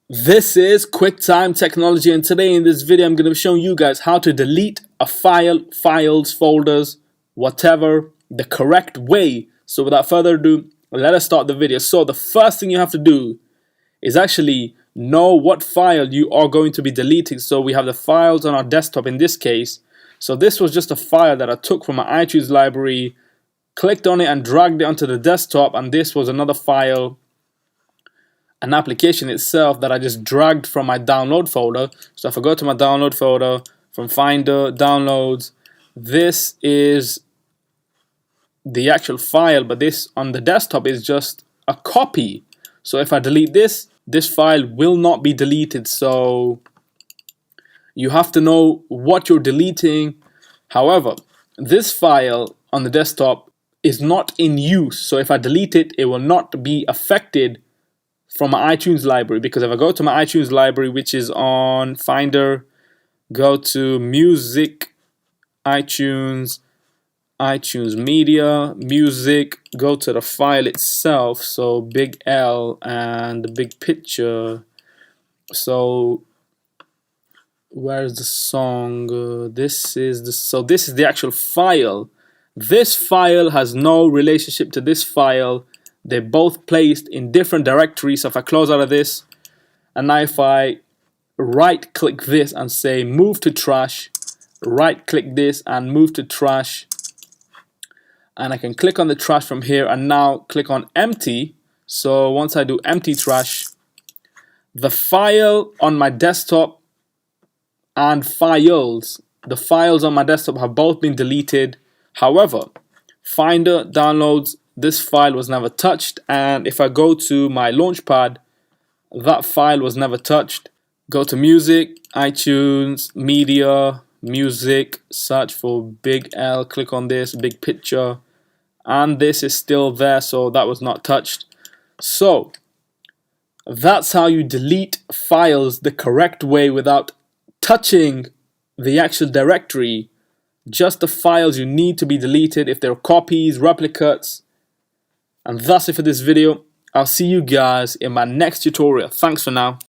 This is QuickTime Technology, and today in this video I'm going to be showing you guys how to delete a file, files, folders, whatever, the correct way. So without further ado, let us start the video. So the first thing you have to do is actually know what file you are going to be deleting. So we have the files on our desktop in this case. So this was just a file that I took from my iTunes library, clicked on it and dragged it onto the desktop, and this was another file, an application itself that I just dragged from my download folder. So if I go to my download folder, from Finder, Downloads, this is the actual file, but this on the desktop is just a copy. So if I delete this, this file will not be deleted. So you have to know what you're deleting. However, this file on the desktop is not in use. So if I delete it, it will not be affected from my iTunes library, because if I go to my iTunes library, which is on Finder, go to Music, iTunes, iTunes Media, Music, go to the file itself, so big L and the big picture. So where's the song? This is the actual file. This file has no relationship to this file. They're both placed in different directories. So if I close out of this, and now if I right click this and say move to trash, right click this and move to trash, and I can click on the trash from here and now click on empty. So once I do empty trash, the file on my desktop and the files on my desktop have both been deleted. However, Finder, Downloads, this file was never touched, and if I go to my Launchpad, that file was never touched. Go to Music, iTunes, Media, Music, search for big L, click on this, big picture, and this is still there, so that was not touched. So that's how you delete files the correct way without touching the actual directory. Just the files you need to be deleted if they're copies, replicates. And that's it for this video. I'll see you guys in my next tutorial. Thanks for now.